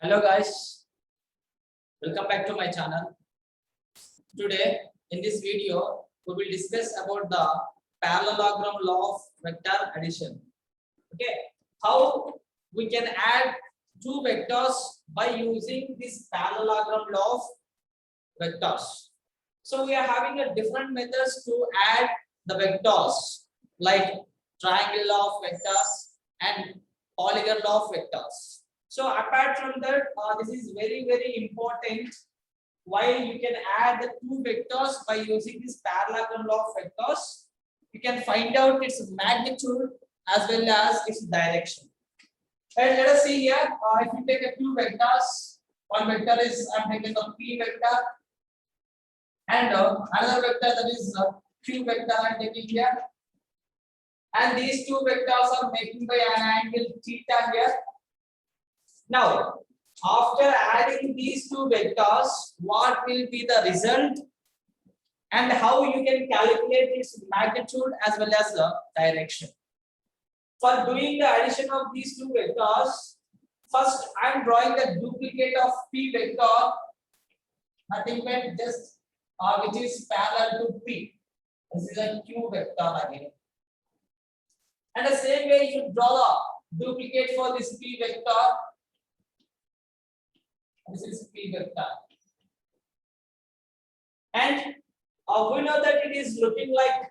Hello guys, welcome back to my channel. Today in this video we will discuss about the parallelogram law of vector addition. Okay, how we can add two vectors by using this parallelogram law of vectors. So we are having a different methods to add the vectors like triangle law of vectors and polygon law of vectors. So apart from that, this is very important. While you can add the two vectors by using this parallelogram law of vectors, you can find out its magnitude as well as its direction. And let us see here. If you take a two vectors, one vector is I'm taking the p vector, and another vector that is q vector I'm taking here. And these two vectors are making by an angle theta here. Now, after adding these two vectors, what will be the result and how you can calculate its magnitude as well as the direction. For doing the addition of these two vectors, first I am drawing the duplicate of p vector, nothing but just which is parallel to p. This is a q vector again. And the same way you draw the duplicate for this p vector. This is p vector, and we know that it is looking like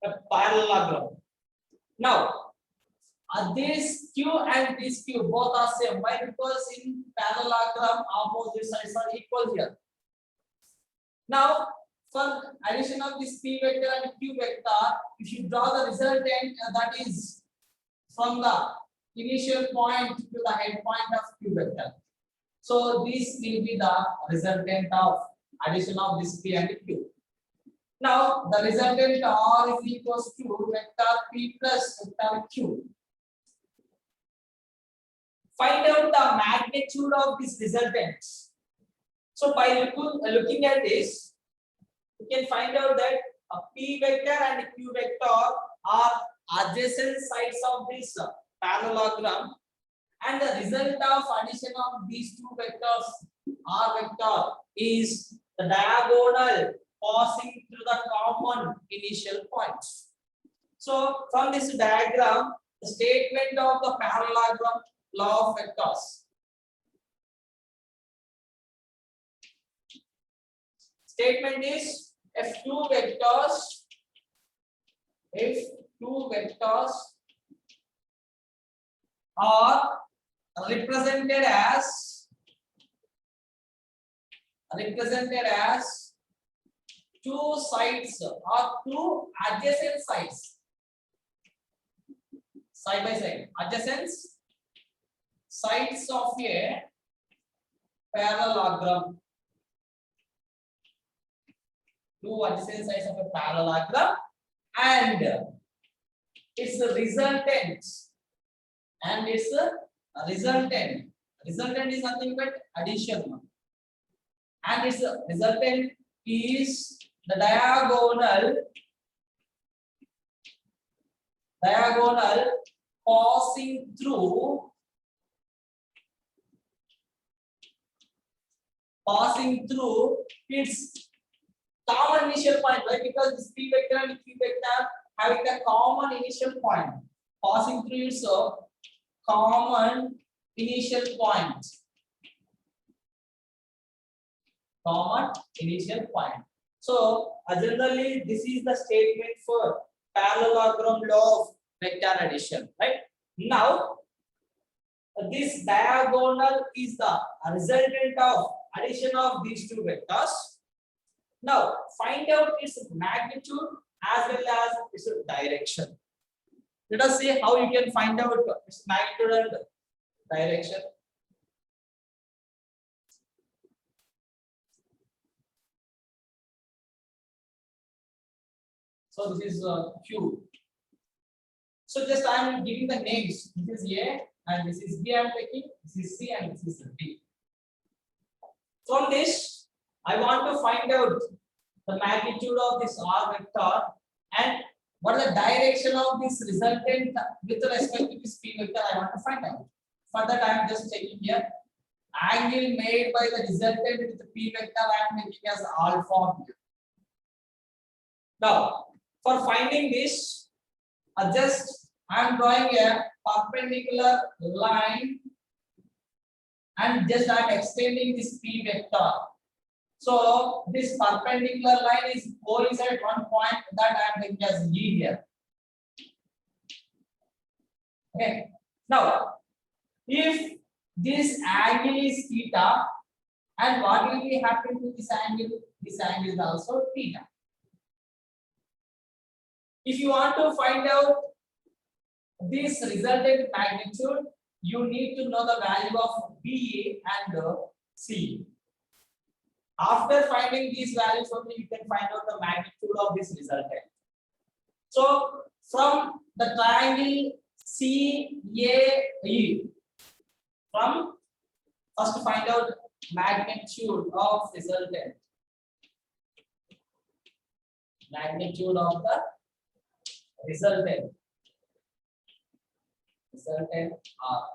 a parallelogram. Now, this q and this q both are same. Why? Because in parallelogram, opposite sides are equal here. Now, for addition of this p vector and q vector, if you draw the resultant, that is from the initial point to the head point of q vector. So this will be the resultant of addition of this p and q. Now the resultant R is equals to vector p plus vector q. Find out the magnitude of this resultant. So by looking at this, you can find out that a p vector and q vector are adjacent sides of this parallelogram. And the result of addition of these two vectors, R vector, is the diagonal passing through the common initial points. So from this diagram, the statement of the parallelogram law of vectors. Statement is if two vectors are represented as two sides or two adjacent sides, side by side, adjacent sides of a parallelogram, two adjacent sides of a parallelogram, and its resultant. And its resultant is nothing but addition, and its resultant is the diagonal passing through its common initial point, right? Because this p vector and q vector having the common initial point, passing through its common initial point. So generally this is the statement for parallelogram law of vector addition, right? Now this diagonal is the resultant of addition of these two vectors. Now find out its magnitude as well as its direction. Let us see how you can find out its magnitude and direction. So this is Q. So just I am giving the names. This is A and this is B I am taking. This is C and this is D. From this, I want to find out the magnitude of this R vector and what is the direction of this resultant with respect to this p vector I want to find out. For that I am just taking here angle made by the resultant with the P vector I am making as alpha here. Now, for finding this, just I am drawing a perpendicular line and just I am extending this P vector. So this perpendicular line is coincide one point that I am taking as E here. Okay. Now, if this angle is theta, and what will be happening to this angle? This angle is also theta. If you want to find out this resultant magnitude, you need to know the value of B and C. After finding these values only, you can find out the magnitude of this resultant. So from the triangle CAE, from first find out magnitude of resultant. Magnitude of the resultant. Resultant R.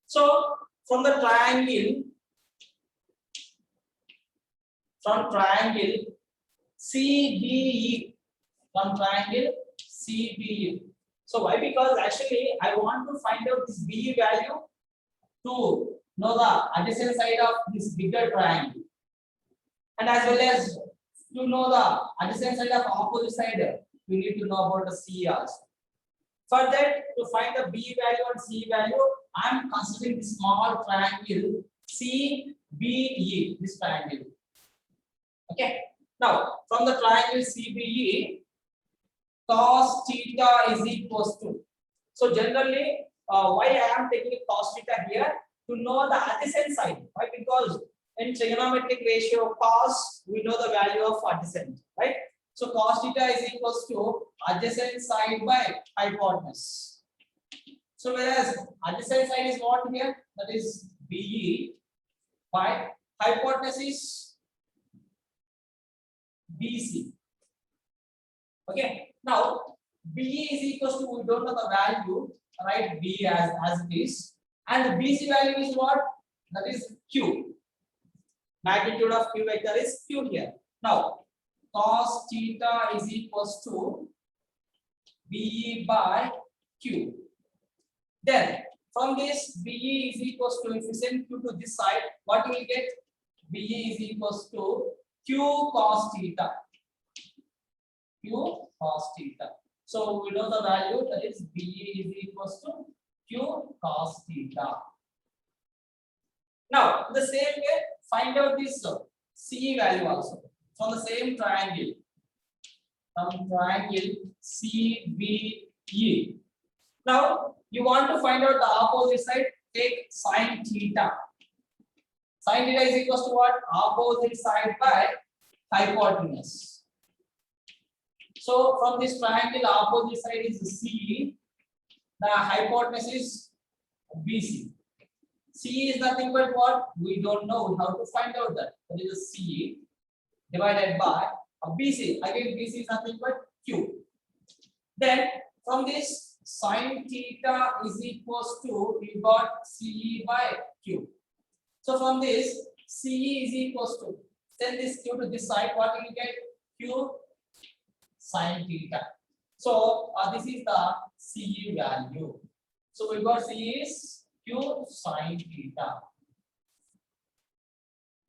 So from the triangle, CBE, So why? Because actually I want to find out this BE value to know the adjacent side of this bigger triangle, and as well as to know the adjacent side of opposite side, we need to know about the C also. For that, to find the B value and C value, I am considering this small triangle CBE, this triangle. Okay. Now, from the triangle CBE, cos theta is equals to. So generally, why I am taking cos theta here? To know the adjacent side. Why? Because in trigonometric ratio cos, we know the value of adjacent, right? So cos theta is equals to adjacent side by hypotenuse. So whereas adjacent side is what here? That is BE by hypotenuse is BC. Okay. Now BE is equals to, we don't know the value, right? B as it is, and the BC value is what? That is Q. Magnitude of Q vector is Q here. Now cos theta is equals to BE by Q. Then from this BE is equals to, if you send Q to this side, what you will get? BE is equals to Q cos theta. Q cos theta. So we know the value, that is BE is equals to Q cos theta. Now, in the same way, find out this C value also from the same triangle. From triangle CBE. Now, you want to find out the opposite side, take sin theta. Sin theta is equals to what? Opposite side by hypotenuse. So from this triangle, opposite side is C, the hypotenuse is BC. C is nothing but what? We don't know. How to find out that? That is a C divided by a BC. Again, BC is nothing but Q. Then from this sin theta is equals to, we got CE by Q. So from this, CE is equals to, send this Q to this side, what will you get? Q sin theta. So this is the CE value. So we got CE is Q sin theta.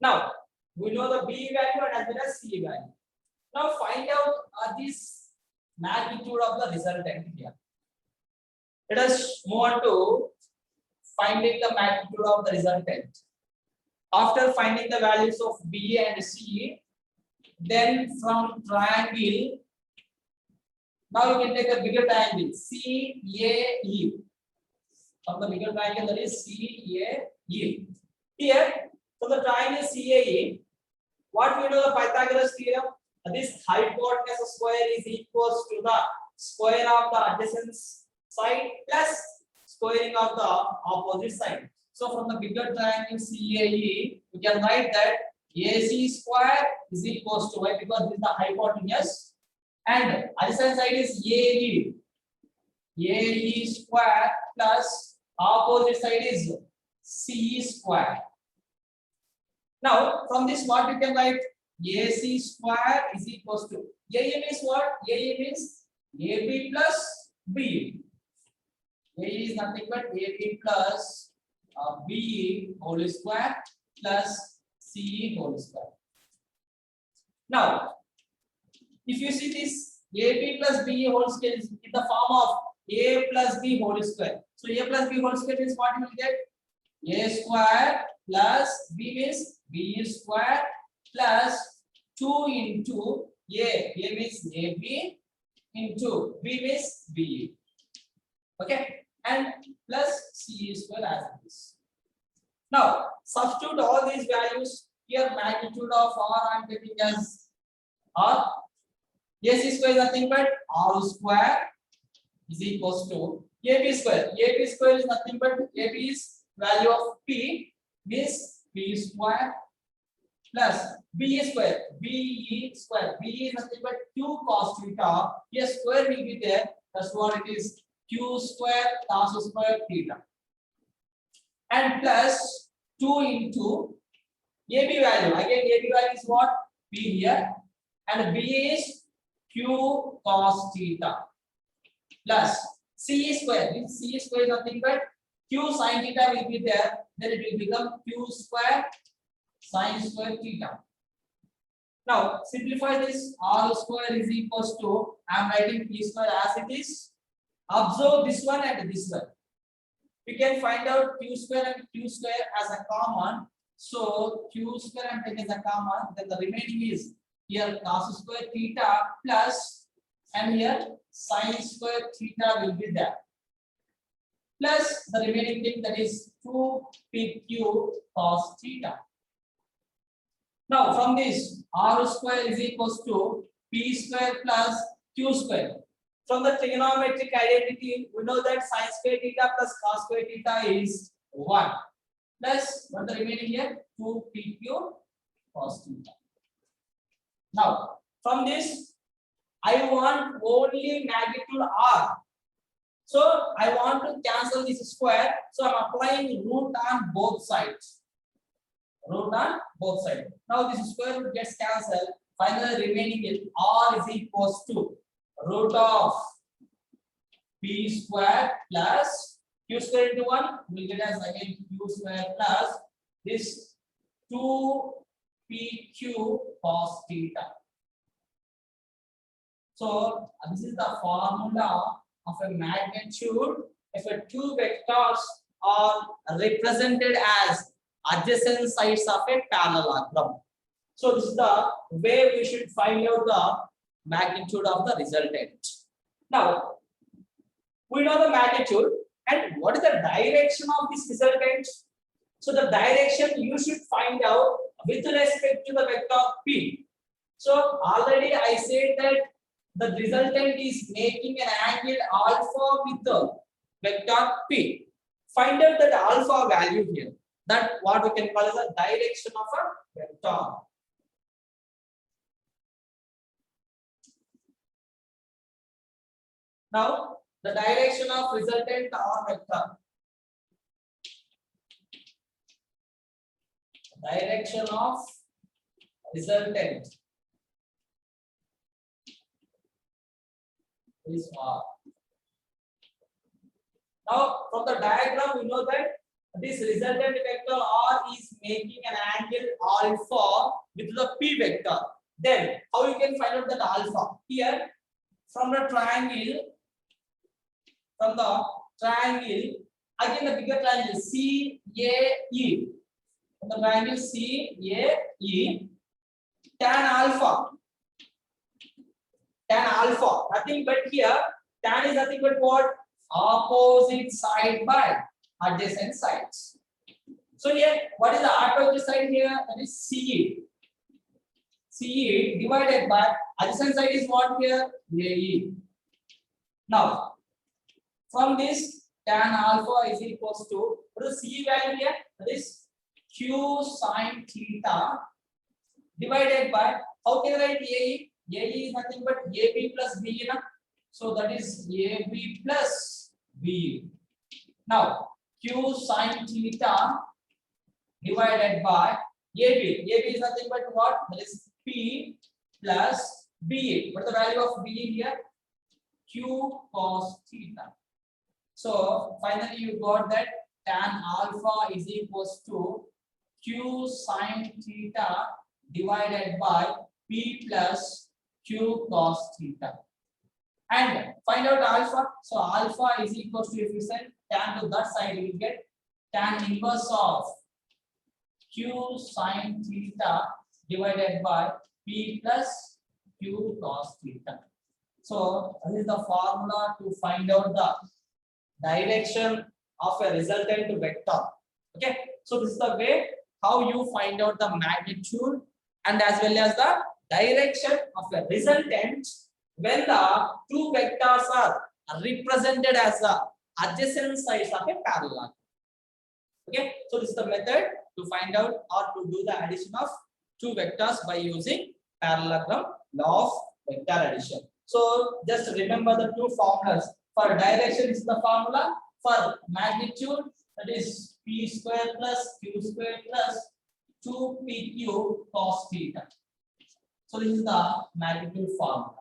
Now we know the B value and as well as C value. Now find out this magnitude of the resultant here. Let us move on to finding the magnitude of the resultant. After finding the values of B and C, then from triangle, now you can take a bigger triangle CAE. From the bigger triangle, that is CAE. Here, from the triangle CAE, what we know the Pythagoras theorem? This hypotenuse square is equals to the square of the adjacent side plus squaring of the opposite side. So from the bigger triangle CAE, we can write that AC square is equals to, why? Because this is the hypotenuse and adjacent side is AE. AE square plus opposite side is CE square. Now from this what you can write? AC square is equals to AE means what? AE means AB plus BE. AE is nothing but AB plus BE whole square plus CE whole square. Now, if you see this AB plus BE whole square is in the form of A plus B whole square. So A plus B whole square is what you will get? A square plus B means B square plus 2 into A. A means AB into B means BE. Okay, and plus CE square as it is. Now, substitute all these values here. Magnitude of R I am taking as R. AC square is nothing but R square is equals to AB square. AB square is nothing but AB is value of P means P square plus BE square. BE square. BE is nothing but Q cos theta. Here square will be there. That's what it is. Q square cos square theta. And plus 2 into AB value. Again, AB value is what? P here. And B is Q cos theta. Plus C square. This C square is nothing but Q sin theta will be there. Then it will become Q square sin square theta. Now simplify this. R square is equals to, I am writing P square as it is. Observe this one and this one. We can find out Q square and Q square as a common. So Q square and take as a common. Then the remaining is here cos square theta plus, and here sin square theta will be there. Plus the remaining thing, that is 2PQ cos theta. Now from this, R square is equals to P square plus Q square. From the trigonometric identity, we know that sin square theta plus cos square theta is 1. Plus what the remaining here? 2PQ cos theta. Now from this, I want only magnitude R. So I want to cancel this square. So I'm applying root on both sides. Root on both sides. Now this square root gets cancelled. Finally remaining is R is equals to root of P square plus Q square into 1. We will get as again Q square plus this 2PQ cos theta. So this is the formula of a magnitude if two vectors are represented as adjacent sides of a parallelogram. So this is the way we should find out the magnitude of the resultant. Now we know the magnitude, and what is the direction of this resultant? So the direction you should find out with respect to the vector P. So already I said that the resultant is making an angle alpha with the vector P. Find out that alpha value here. That what we can call as the direction of a vector. Now the direction of resultant or vector. Direction of resultant is R. Now from the diagram we know that this resultant vector R is making an angle alpha with the P vector. Then how you can find out that alpha? Here from the triangle, again the bigger triangle CAE. From the triangle CAE, tan alpha, nothing but here tan is nothing but what? Opposite side by adjacent sides. So here what is the opposite side here? That is CE. CE divided by adjacent side is what here? AE. Now from this tan alpha is equals to what is the CE value here? That is Q sin theta divided by, how can I write AE? AE is nothing but AB plus BE. So that is AB plus BE. Now Q sin theta divided by AB. AB is nothing but what? That is P plus BE. What is the value of BE here? Q cos theta. So finally you got that tan alpha is equals to Q sin theta divided by P plus Q cos theta. And find out alpha. So alpha is equals to, if you send tan to that side, you will get tan inverse of Q sin theta divided by P plus Q cos theta. So this is the formula to find out the direction of a resultant vector. Okay, so this is the way how you find out the magnitude and as well as the direction of a resultant when the two vectors are represented as the adjacent sides of a parallelogram. Okay, so this is the method to find out or to do the addition of two vectors by using parallelogram law of vector addition. So just remember the two formulas. For direction is the formula, for magnitude that is P square plus Q square plus 2PQ cos theta. So this is the magnitude formula.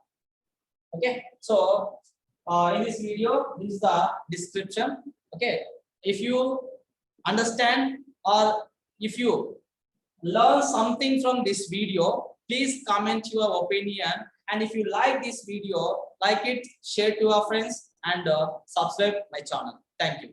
Okay, so in this video, this is the description. Okay, if you understand or if you learn something from this video, please comment your opinion. And if you like this video, like it, share to your friends, and subscribe my channel. Thank you.